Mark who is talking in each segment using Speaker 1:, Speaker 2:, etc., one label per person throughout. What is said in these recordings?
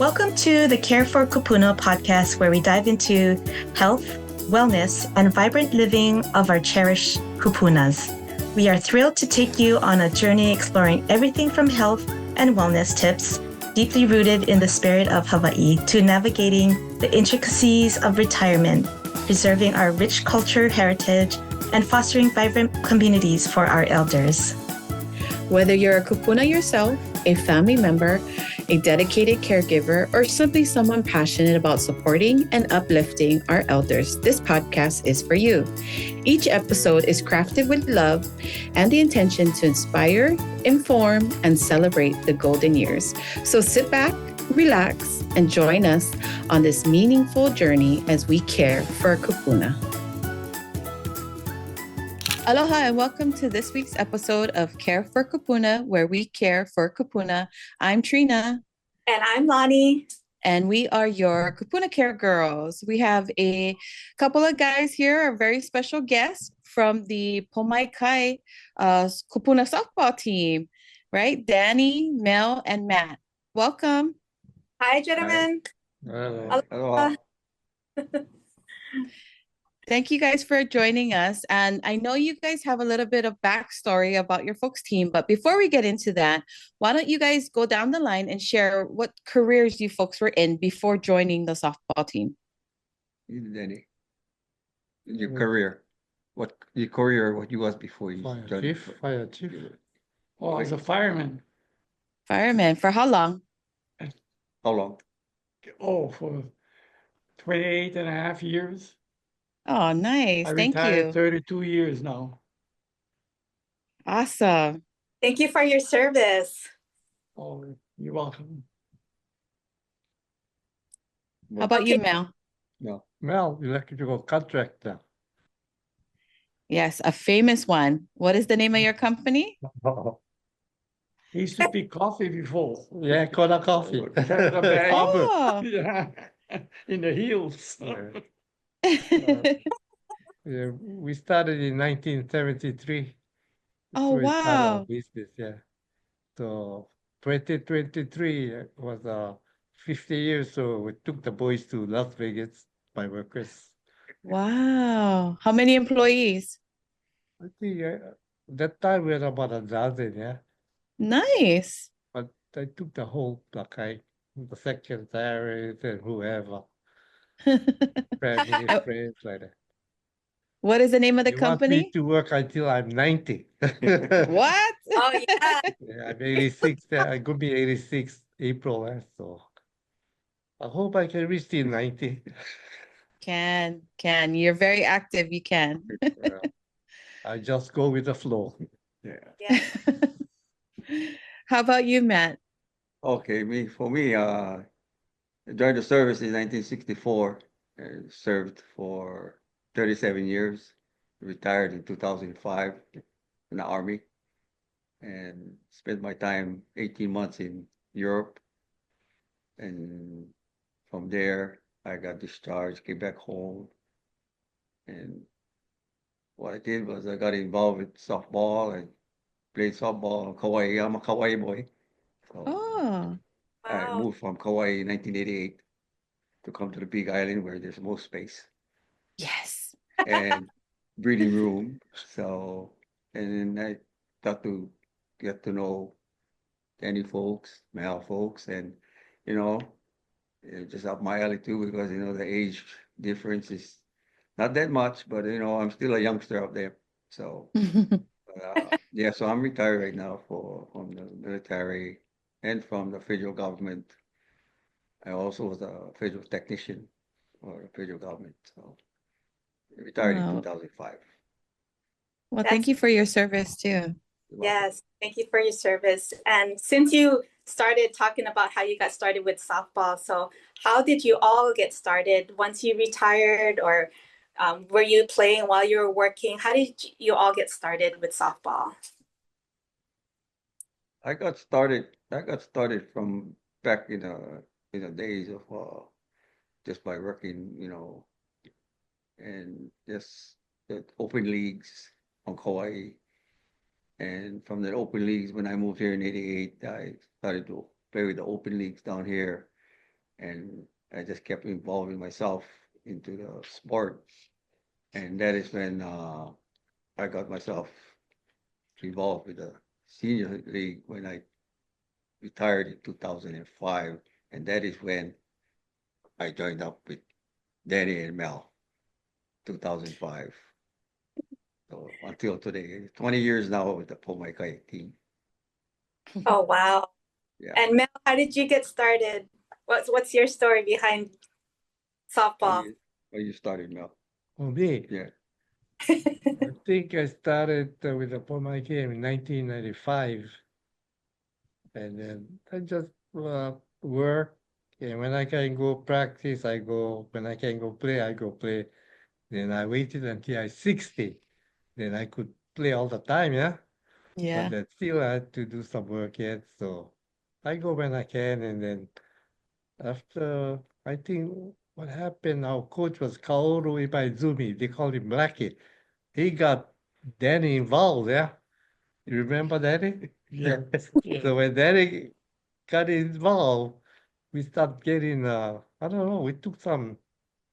Speaker 1: Welcome to the Care for Kūpuna podcast, where we dive into health, wellness, and vibrant living of our cherished Kūpunas. We are thrilled to take you on a journey exploring everything from health and wellness tips, deeply rooted in the spirit of Hawaii, to navigating the intricacies of retirement, preserving our rich culture heritage, and fostering vibrant communities for our elders.
Speaker 2: Whether you're a Kūpuna yourself, a family member, a dedicated caregiver, or simply someone passionate about supporting and uplifting our elders, this podcast is for you. Each episode is crafted with love and the intention to inspire, inform, and celebrate the golden years. So sit back, relax, and join us on this meaningful journey as we care for Kūpuna. Aloha and welcome to this week's episode of Care for Kūpuna, where we care for Kūpuna. I'm Trina.
Speaker 3: And I'm Lonnie.
Speaker 2: And we are your Kūpuna Care Girls. We have a couple of guys here, a very special guest from the Pomaikai Kūpuna Softball Team, right? Danny, Mel, and Matt. Welcome.
Speaker 3: Hi, gentlemen.
Speaker 4: Hello.
Speaker 3: Aloha.
Speaker 2: Thank you guys for joining us. And I know you guys have a little bit of backstory about your folks' team, but before we get into that, why don't you guys go down the line and share what careers you folks were in before joining the softball team?
Speaker 4: Danny, your career. What you was before you joined?
Speaker 5: Fire chief. Oh, I was a fireman.
Speaker 2: Fireman, for how long?
Speaker 4: How long?
Speaker 5: Oh, for 28 and a half years.
Speaker 2: Oh, nice.
Speaker 5: I
Speaker 2: Thank
Speaker 5: retired
Speaker 2: you.
Speaker 5: 32 years now.
Speaker 2: Awesome.
Speaker 3: Thank you for your service.
Speaker 5: Oh, you're welcome.
Speaker 2: How about you, Mel?
Speaker 4: No.
Speaker 5: Well, electrical contractor.
Speaker 2: Yes, a famous one. What is the name of your company?
Speaker 5: He used to pick coffee before.
Speaker 4: Yeah, Kona Coffee.
Speaker 2: Oh.
Speaker 5: Yeah, in the hills.
Speaker 4: Yeah, we started in 1973.
Speaker 2: Oh,
Speaker 4: We started our
Speaker 2: wow.
Speaker 4: business, yeah. So 2023 was 50 years, so we took the boys to Las Vegas, my workers.
Speaker 2: Wow. How many employees?
Speaker 4: I think that time we had about a dozen, yeah.
Speaker 2: Nice.
Speaker 4: But I took the whole Plakai, the secretary and whoever, family,
Speaker 2: Uh,
Speaker 4: friends, like that.
Speaker 2: What is the name of the
Speaker 4: You want me
Speaker 2: company?
Speaker 4: to work until I'm 90.
Speaker 2: What?
Speaker 3: Oh, yeah.
Speaker 4: Yeah, I'm 86. I could be 86 April, so I hope I can reach till 90.
Speaker 2: Can. You're very active. You can.
Speaker 4: Yeah, I just go with the flow. Yeah.
Speaker 3: Yeah.
Speaker 2: How about you, Matt?
Speaker 6: Okay, for me, I joined the service in 1964 and served for 37 years, retired in 2005 in the Army, and spent my time 18 months in Europe. And from there, I got discharged, came back home, and what I did was I got involved with softball and played softball in Kauai. I'm a Kauai boy. So
Speaker 2: Oh,
Speaker 6: I
Speaker 3: Wow.
Speaker 6: moved from Kauai in 1988 to come to the Big Island where there's more space
Speaker 2: yes.
Speaker 6: and breathing room. So, and then I got to get to know any folks, male folks, and you know, it just up my alley too because the age difference is not that much, but I'm still a youngster out there. So, yeah, so I'm retired right now from the military and from the federal government. I also was a federal technician for the federal government. So retired in
Speaker 2: Oh,
Speaker 6: 2005.
Speaker 2: well, thank
Speaker 3: That's,
Speaker 2: you for your service too.
Speaker 6: You're welcome.
Speaker 3: yes. Thank you for your service. And since you started talking about how you got started with softball, so how did you all get started once you retired, or were you playing while you were working? How did you all get started with softball?
Speaker 6: I got started from back in the days of just by working, and just the open leagues on Kauai. And from the open leagues, when I moved here in '88, I started to play with the open leagues down here. and I just kept involving myself into the sport. And that is when I got myself involved with the senior league when I retired in 2005. And that is when I joined up with Danny and Mel, 2005. So until today, 20 years now with the Pomaikai team.
Speaker 3: Oh, wow.
Speaker 6: Yeah.
Speaker 3: And Mel, how did you get started? What's your story behind
Speaker 6: How
Speaker 3: softball?
Speaker 6: you started, Mel?
Speaker 4: Oh, me.
Speaker 6: Yeah.
Speaker 4: I think I started with the Pomaikai in 1995. And then I just work. And when I can go practice, I go. When I can go play, I go play. Then I waited until I 60. Then I could play all the time, yeah.
Speaker 2: Yeah.
Speaker 4: But then still I had to do some work yet. So I go when I can. And then after, I think what happened, our coach was Kaoru Ibaizumi. They called him Blackie. He got Danny involved, yeah. You remember Danny?
Speaker 5: Yeah. Yeah.
Speaker 4: So when Danny got involved, we start getting I don't know, we took some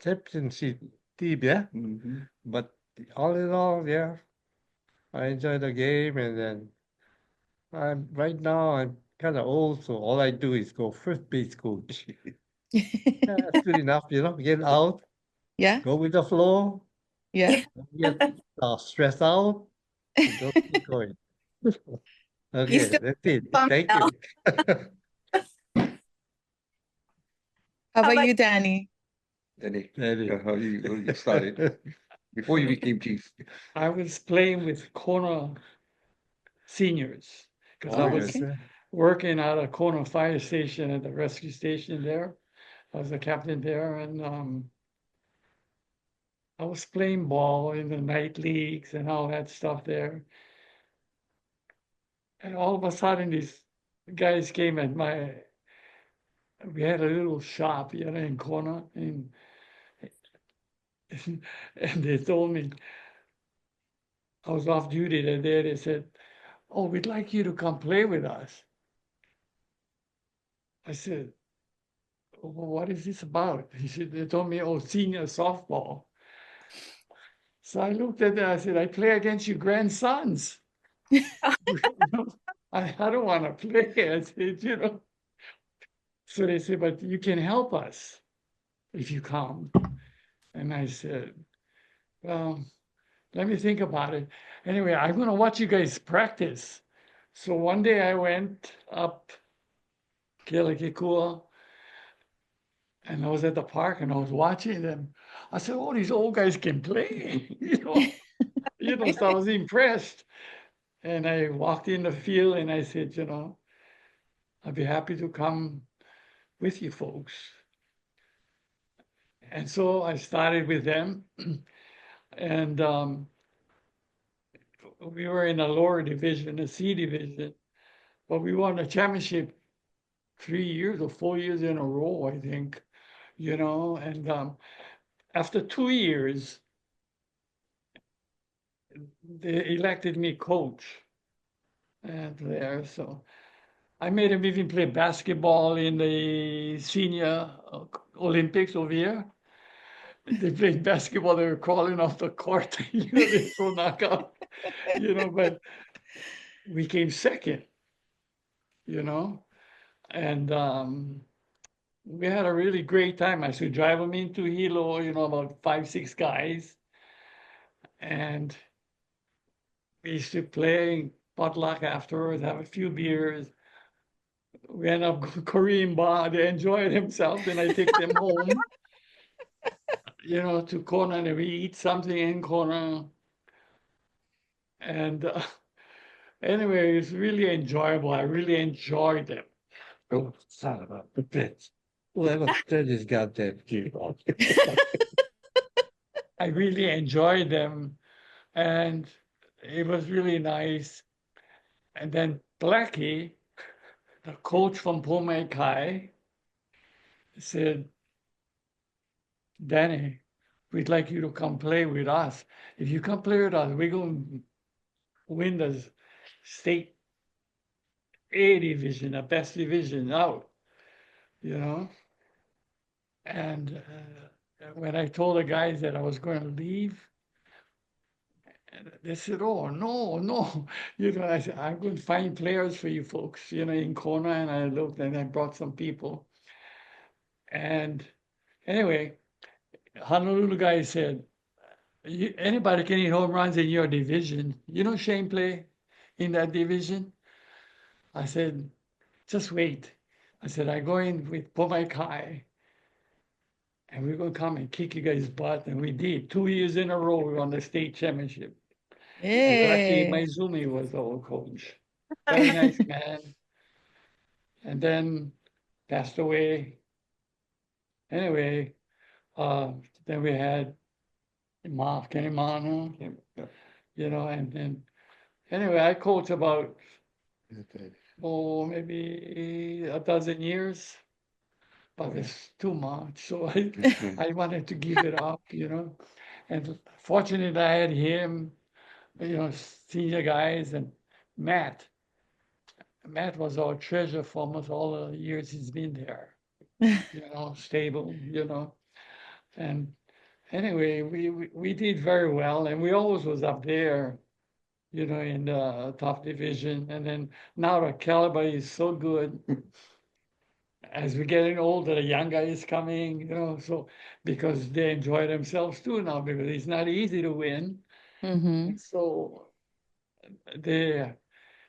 Speaker 4: championship team, yeah.
Speaker 6: Mm-hmm.
Speaker 4: But all in all, yeah, I enjoy the game, and then I'm right now I'm kind of old, so all I do is go first base coach. Yeah, that's good enough, get out,
Speaker 2: Yeah.
Speaker 4: go with the flow,
Speaker 2: Yeah.
Speaker 4: don't get stressed out, and just keep going.
Speaker 3: You
Speaker 4: Okay,
Speaker 3: still
Speaker 4: that's it.
Speaker 3: fun,
Speaker 4: Thank
Speaker 3: Mel.
Speaker 4: you.
Speaker 2: How
Speaker 3: How
Speaker 2: about
Speaker 3: about
Speaker 2: you, Danny?
Speaker 6: Danny,
Speaker 4: Danny.
Speaker 6: how you started before you became chief?
Speaker 5: I was playing with Kona seniors because I
Speaker 2: Oh,
Speaker 5: was
Speaker 2: okay.
Speaker 5: working out of Kona Fire Station at the rescue station there. I was the captain there, and I was playing ball in the night leagues and all that stuff there. And all of a sudden, these guys came at we had a little shop, in Kona, and and they told me I was off duty that day. They said, "Oh, we'd like you to come play with us." I said, "Well, what is this about?" He said, "They told me, oh, senior softball." So I looked at them. I said, "I play against your grandsons." I don't want to play. I said. So they said, "But you can help us if you come." And I said, "Well, let me think about it. Anyway, I'm going to watch you guys practice." So one day I went up Kealakekua and I was at the park and I was watching them. I said, "Oh, these old guys can play." So I was impressed. And I walked in the field and I said, "I'd be happy to come with you folks." And so I started with them. And we were in a lower division, a C division, but we won a championship 3 years or 4 years in a row, I think, and after 2 years, they elected me coach and there. So I made them even play basketball in the senior Olympics over here. They played basketball, they were crawling off the court, they throw knockout, but we came second, you know, and we had a really great time. I should drive them into Hilo, about 5, 6 guys, and we used to play potluck afterwards, have a few beers. We end up Korean bar. They enjoy themselves. Then I take them home, to Kona, and we eat something in Kona. And anyway, it's really enjoyable. I really enjoyed them.
Speaker 4: Oh, son of a bitch. Let us turn this goddamn game on.
Speaker 5: I really enjoyed them, and it was really nice. And then Blackie, the coach from Pomaikai, said, "Danny, we'd like you to come play with us. If you come play with us, we're going to win the state A division, the best division out, you know." And when I told the guys that I was going to leave, and they said, "Oh, no, no." I said, "I'm going to find players for you folks, in Kona." And I looked and I brought some people. And anyway, Honolulu guy said, anybody can hit home runs in your division. Shane play in that division? I said, just wait. I said, I go in with Pomaikai and we're going to come and kick you guys' butt. And we did. 2 years in a row, we won the state championship. And Raki
Speaker 2: Hey.
Speaker 5: Maizumi was our coach. Very nice man. And then passed away. Anyway, then we had Kenny Manu, and then anyway, I coached about, maybe a dozen years, but it's too much. So I wanted to give it up, And fortunately, I had him, senior guys, and Matt. Matt was our treasurer for almost all the years he's been there, stable, And anyway, we did very well, and we always was up there, in the top division. And then now the caliber is so good. As we're getting older, the young guy is coming, so because they enjoy themselves too now, because it's not easy to win.
Speaker 2: Mm-hmm.
Speaker 5: So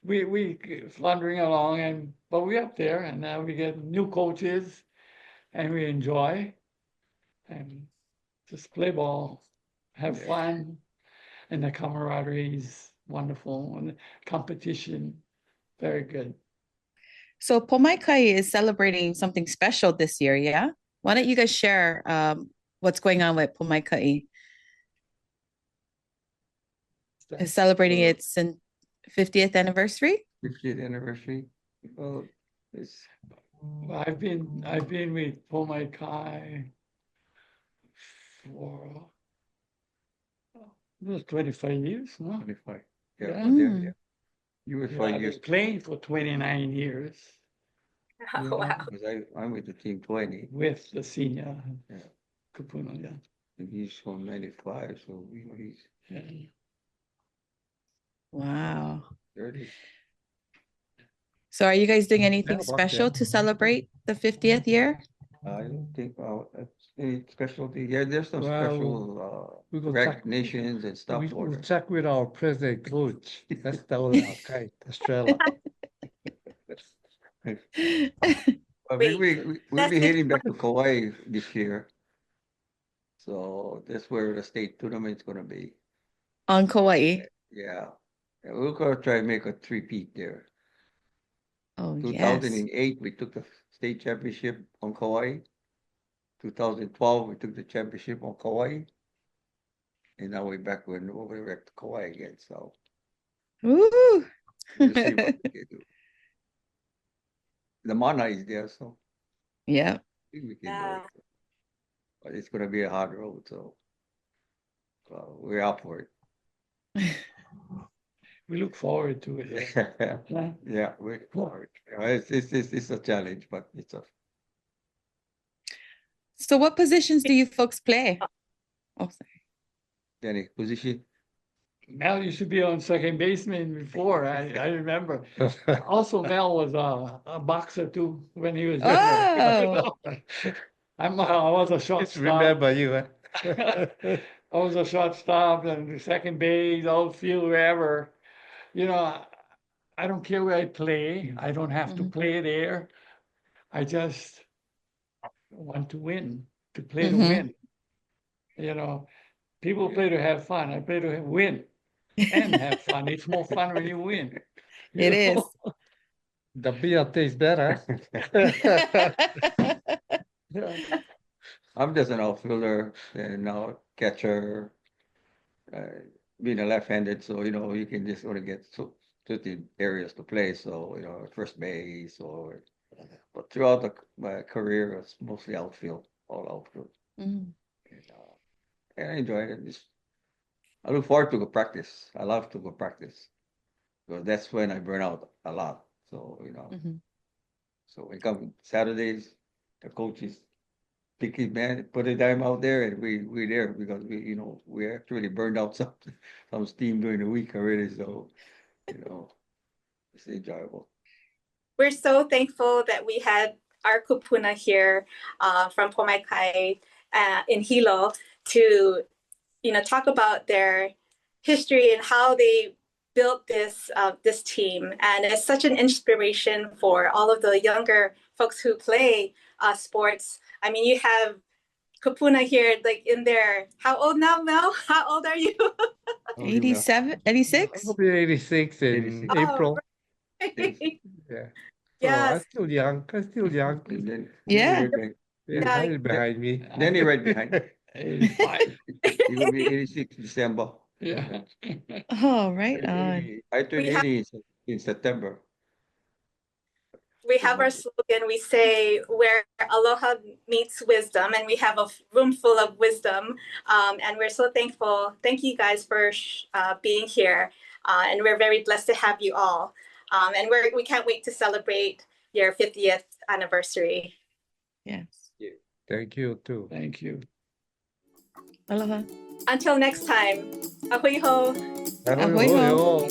Speaker 5: we floundering along, but we're up there, and now we get new coaches, and we enjoy, and just play ball, have fun, and the camaraderie is wonderful, and the competition, very good.
Speaker 2: So Pomaikai is celebrating something special this year, yeah? Why don't you guys share what's going on with Pomaikai? Is celebrating its 50th anniversary?
Speaker 6: 50th anniversary. Well, it's
Speaker 5: I've been with Pomaikai for 25 years, no?
Speaker 6: 25. Yeah,
Speaker 5: Yeah.
Speaker 6: but yeah. You were
Speaker 5: Yeah,
Speaker 6: 5
Speaker 5: I've
Speaker 6: years.
Speaker 5: been playing for 29 years
Speaker 3: Wow.
Speaker 6: Because I'm with the team 20.
Speaker 5: with the senior
Speaker 6: Yeah.
Speaker 5: Kūpuna, yeah.
Speaker 6: And he's from 95, so he's
Speaker 5: Yeah.
Speaker 2: Wow.
Speaker 6: 30.
Speaker 2: So are you guys doing anything
Speaker 4: Yeah,
Speaker 2: special
Speaker 4: okay.
Speaker 2: to celebrate the 50th year?
Speaker 6: I don't think any specialty. Yeah, there's some
Speaker 4: Well,
Speaker 6: special
Speaker 4: we go check.
Speaker 6: recognitions and stuff for
Speaker 4: We'll
Speaker 6: them.
Speaker 4: check with our president coach. That's the only okay, Australia.
Speaker 6: I
Speaker 3: Wait,
Speaker 6: mean, we'll
Speaker 3: that's
Speaker 6: be
Speaker 3: it.
Speaker 6: heading back to Kauai this year. So that's where the state tournament's going to be.
Speaker 2: On Kauai?
Speaker 6: Yeah. And we're going to try and make a three-peat there.
Speaker 2: Oh, yes.
Speaker 6: 2008, we took the state championship on Kauai. 2012, we took the championship on Kauai. And now we're back to Kauai again. So
Speaker 2: Ooh.
Speaker 6: we'll see what we can do. The mana is there, so
Speaker 2: Yeah.
Speaker 6: I think we can do
Speaker 3: Yeah.
Speaker 6: it. But it's going to be a hard road, so we're up for it.
Speaker 5: We look forward to it. Yeah.
Speaker 6: Yeah, we're up for it. It's a challenge, but it's a
Speaker 2: So what positions do you folks play? Oh, sorry.
Speaker 6: any position.
Speaker 5: Mel used to be on second baseman before, I remember. Also, Mel was a boxer too when he was younger. I was a
Speaker 4: Just
Speaker 5: shortstop.
Speaker 4: remember you, huh?
Speaker 5: I was a shortstop and second base, outfield, wherever. I don't care where I play. I don't have to play there. I just want to win, to play to win. People play to have fun. I play to win and have fun. It's more fun when you win.
Speaker 2: It is.
Speaker 4: The beer tastes better.
Speaker 5: Yeah.
Speaker 6: I'm just an outfielder and now catcher. Being a left-handed, so you can just only get certain areas to play. So first base but throughout my career, it's mostly outfield, all outfield.
Speaker 2: Mm.
Speaker 6: And I enjoy it. I look forward to go practice. I love to go practice because that's when I burn out a lot. So
Speaker 2: Mhm.
Speaker 6: so when it comes Saturdays, the coaches picky man, put a dime out there, and we there because we actually burned out some steam during the week already. So it's enjoyable.
Speaker 3: We're so thankful that we had our Kūpuna here from Pomaikai in Hilo to talk about their history and how they built this team. And it's such an inspiration for all of the younger folks who play sports. I mean, you have Kūpuna here, like in there. How old now, Mel? How old are you?
Speaker 2: 87, 86?
Speaker 4: I'll be 86 in
Speaker 6: 86.
Speaker 4: April.
Speaker 3: Right.
Speaker 4: Yeah. So
Speaker 3: Yes.
Speaker 4: I'm still young.
Speaker 6: And then
Speaker 2: Yeah.
Speaker 4: He's behind me.
Speaker 6: Then you're right behind.
Speaker 5: 85.
Speaker 6: You will be 86 December.
Speaker 5: Yeah.
Speaker 2: Oh, right on.
Speaker 6: I turned
Speaker 3: We have-
Speaker 6: 80 in September.
Speaker 3: We have our slogan. We say where aloha meets wisdom, and we have a room full of wisdom. And we're so thankful. Thank you guys for being here. And we're very blessed to have you all. And we can't wait to celebrate your 50th anniversary.
Speaker 2: Yes.
Speaker 4: Thank you too.
Speaker 5: Thank you.
Speaker 2: Aloha.
Speaker 3: Until next time, ahui ho.
Speaker 2: Ahoy ho.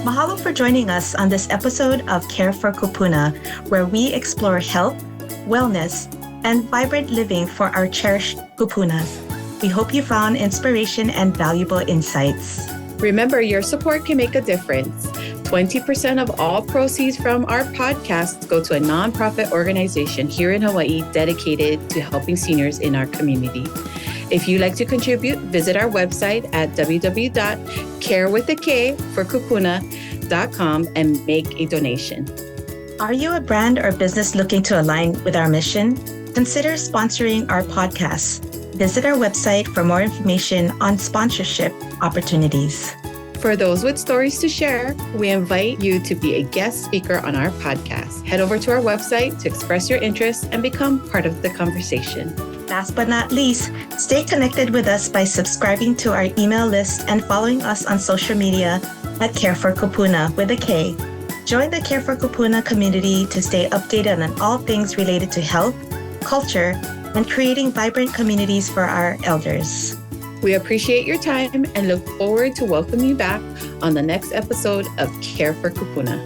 Speaker 1: Mahalo for joining us on this episode of Care for Kūpuna, where we explore health, wellness, and vibrant living for our cherished Kūpunas. We hope you found inspiration and valuable insights.
Speaker 2: Remember, your support can make a difference. 20% of all proceeds from our podcast go to a nonprofit organization here in Hawaii dedicated to helping seniors in our community. If you'd like to contribute, visit our website at www.carewithak4kupuna.com and make a donation.
Speaker 1: Are you a brand or business looking to align with our mission? Consider sponsoring our podcast. Visit our website for more information on sponsorship opportunities.
Speaker 2: For those with stories to share, we invite you to be a guest speaker on our podcast. Head over to our website to express your interest and become part of the conversation.
Speaker 1: Last but not least, stay connected with us by subscribing to our email list and following us on social media at Care for Kūpuna with a K. Join the Care for Kūpuna community to stay updated on all things related to health, culture, and creating vibrant communities for our elders.
Speaker 2: We appreciate your time and look forward to welcoming you back on the next episode of Care for Kūpuna.